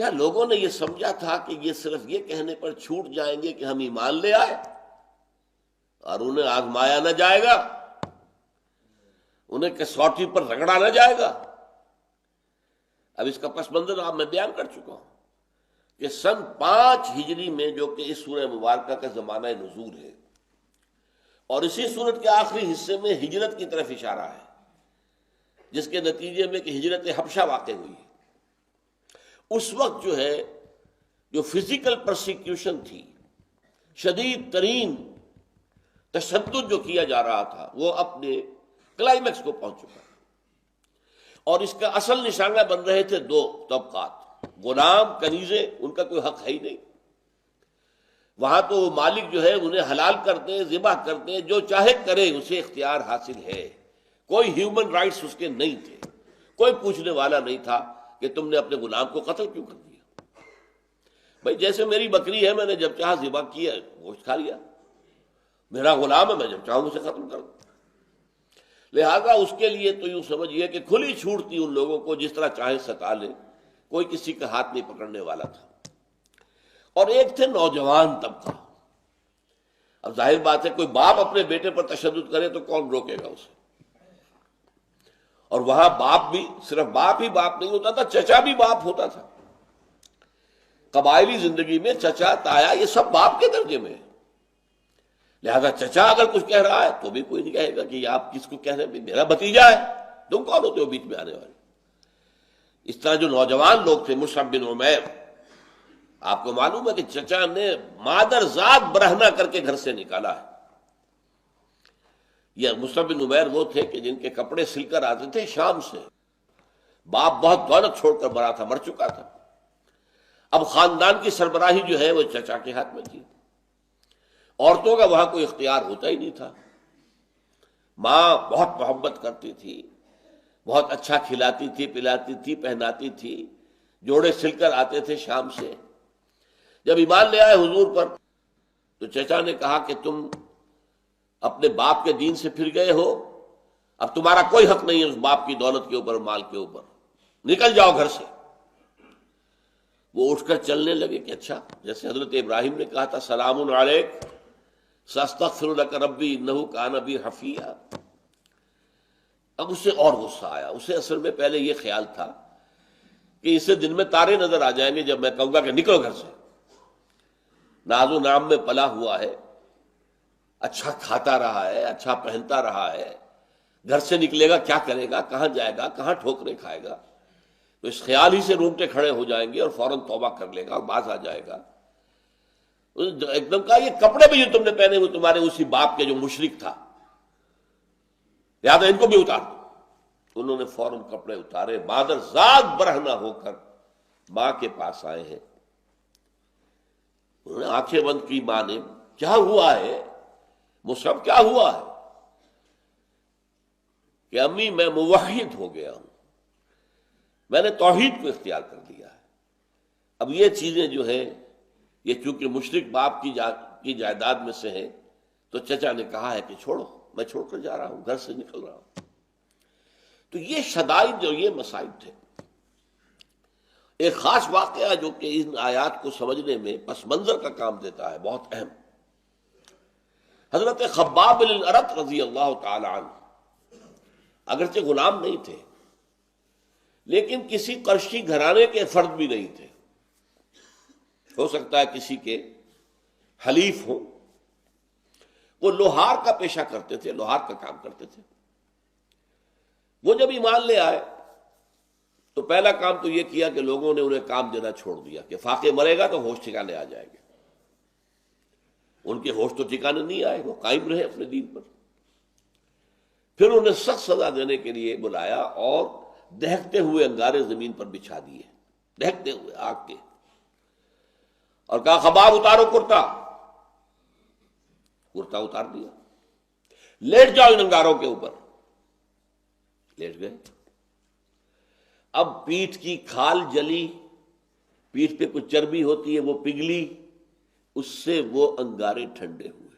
کیا لوگوں نے یہ سمجھا تھا کہ یہ صرف یہ کہنے پر چھوٹ جائیں گے کہ ہم ایمان لے آئے اور انہیں آزمایا نہ جائے گا، انہیں کسوٹی پر رگڑا نہ جائے گا؟ اب اس کا پس منظر آپ میں بیان کر چکا ہوں کہ سن 5 ہجری میں، جو کہ اس سورہ مبارکہ کا زمانہ نزول ہے، اور اسی سورت کے آخری حصے میں ہجرت کی طرف اشارہ ہے، جس کے نتیجے میں کہ ہجرت حبشہ واقع ہوئی ہے، اس وقت جو ہے جو فزیکل پرسیکیوشن تھی، شدید ترین تشدد جو کیا جا رہا تھا، وہ اپنے کلائمیکس کو پہنچ چکا، اور اس کا اصل نشانہ بن رہے تھے 2 طبقات، غلام کنیزے، ان کا کوئی حق ہے ہی نہیں، وہاں تو مالک جو ہے انہیں حلال کرتے، ذبح کرتے، جو چاہے کرے، اسے اختیار حاصل ہے، کوئی ہیومن رائٹس اس کے نہیں تھے، کوئی پوچھنے والا نہیں تھا کہ تم نے اپنے غلام کو قتل کیوں کر دیا؟ بھائی جیسے میری بکری ہے، میں نے جب چاہا ذبح کیا، گوشت کھا لیا، میرا غلام ہے، میں جب چاہوں اسے ختم کر دوں۔ لہذا اس کے لیے تو یوں سمجھیے کہ کھلی چھوٹ تھی ان لوگوں کو، جس طرح چاہے ستا لے، کوئی کسی کا ہاتھ نہیں پکڑنے والا تھا۔ اور ایک تھے نوجوان طبقہ۔ اب ظاہر بات ہے کوئی باپ اپنے بیٹے پر تشدد کرے تو کون روکے گا اسے؟ اور وہاں باپ بھی صرف باپ ہی باپ نہیں ہوتا تھا، چچا بھی باپ ہوتا تھا۔ قبائلی زندگی میں چچا، تایا، یہ سب باپ کے درجے میں ہے۔ لہذا چچا اگر کچھ کہہ رہا ہے تو بھی کوئی نہیں کہے گا کہ یہ آپ کس کو کہہ رہے ہیں، میرا بھتیجا ہے، تم کون ہوتے ہو بیچ میں آنے والے؟ اس طرح جو نوجوان لوگ تھے، مصعب بن عمیر، آپ کو معلوم ہے کہ چچا نے مادر ذات برہنہ کر کے گھر سے نکالا ہے۔ یہ مصعب بن عمیر وہ تھے کہ جن کے کپڑے سل کر آتے تھے شام سے۔ باپ بہت دولت چھوڑ کر بڑا تھا، مر چکا تھا، اب خاندان کی سربراہی جو ہے وہ چچا کے ہاتھ میں تھی۔ عورتوں کا وہاں کوئی اختیار ہوتا ہی نہیں تھا۔ ماں بہت محبت کرتی تھی، بہت اچھا کھلاتی تھی، پلاتی تھی، پہناتی تھی، جوڑے سل کر آتے تھے شام سے۔ جب ایمان لے آئے حضور پر تو چچا نے کہا کہ تم اپنے باپ کے دین سے پھر گئے ہو، اب تمہارا کوئی حق نہیں ہے اس باپ کی دولت کے اوپر، مال کے اوپر، نکل جاؤ گھر سے۔ وہ اٹھ کر چلنے لگے کہ اچھا، جیسے حضرت ابراہیم نے کہا تھا سلام علیک ساستغفر لک ربی انہ کان بی حفیہ۔ اب اسے اور غصہ آیا۔ اسے اصل میں پہلے یہ خیال تھا کہ اسے دن میں تارے نظر آ جائیں گے جب میں کہوں گا کہ نکلو گھر سے، ناز و نام میں پلا ہوا ہے، اچھا کھاتا رہا ہے، اچھا پہنتا رہا ہے، گھر سے نکلے گا کیا کرے گا، کہاں جائے گا، کہاں ٹھوکرے کھائے گا؟ تو اس خیال ہی سے رونگٹے کھڑے ہو جائیں گے اور فوراً توبہ کر لے گا اور باز آ جائے گا۔ ایک دم کہا یہ کپڑے بھی جو تم نے پہنے ہوئے تمہارے اسی باپ کے جو مشرک تھا، لہٰذا ان کو بھی اتار دو۔ انہوں نے فوراً کپڑے اتارے، مادر ذات برہنہ ہو کر ماں کے پاس آئے ہیں۔ انہوں نے آنکھیں بند کی ماں نے، کیا ہوا ہے مصعب، کیا ہوا ہے؟ کہ امی میں موحد ہو گیا ہوں، میں نے توحید کو اختیار کر لیا ہے۔ اب یہ چیزیں جو ہیں یہ چونکہ مشرک باپ کی جائیداد میں سے ہیں، تو چچا نے کہا ہے کہ چھوڑو، میں چھوڑ کر جا رہا ہوں، گھر سے نکل رہا ہوں۔ تو یہ شدائد جو یہ مسائل تھے۔ ایک خاص واقعہ جو کہ ان آیات کو سمجھنے میں پس منظر کا کام دیتا ہے، بہت اہم۔ حضرت خباب بن الارت رضی اللہ تعالی عنہ اگرچہ غلام نہیں تھے، لیکن کسی قرشی گھرانے کے فرد بھی نہیں تھے، ہو سکتا ہے کسی کے حلیف ہوں۔ وہ لوہار کا پیشہ کرتے تھے، لوہار کا کام کرتے تھے۔ وہ جب ایمان لے آئے تو پہلا کام تو یہ کیا کہ لوگوں نے انہیں کام دینا چھوڑ دیا کہ فاقے مرے گا تو ہوش ٹھکانے آ جائے گے۔ ان کے ہوش تو ٹھکانے نہیں آئے، وہ قائم رہے اپنے دین پر۔ پھر انہیں سخت سزا دینے کے لیے بلایا اور دہکتے ہوئے انگارے زمین پر بچھا دیے، دہکتے ہوئے آگ کے، اور کہا خباب اتارو کرتا۔ کرتا اتار دیا، لیٹ جاؤ ان انگاروں کے اوپر، لیٹ گئے۔ اب پیٹھ کی کھال جلی، پیٹھ پہ کچھ چربی ہوتی ہے وہ پگھلی، اس سے وہ انگارے ٹھنڈے ہوئے۔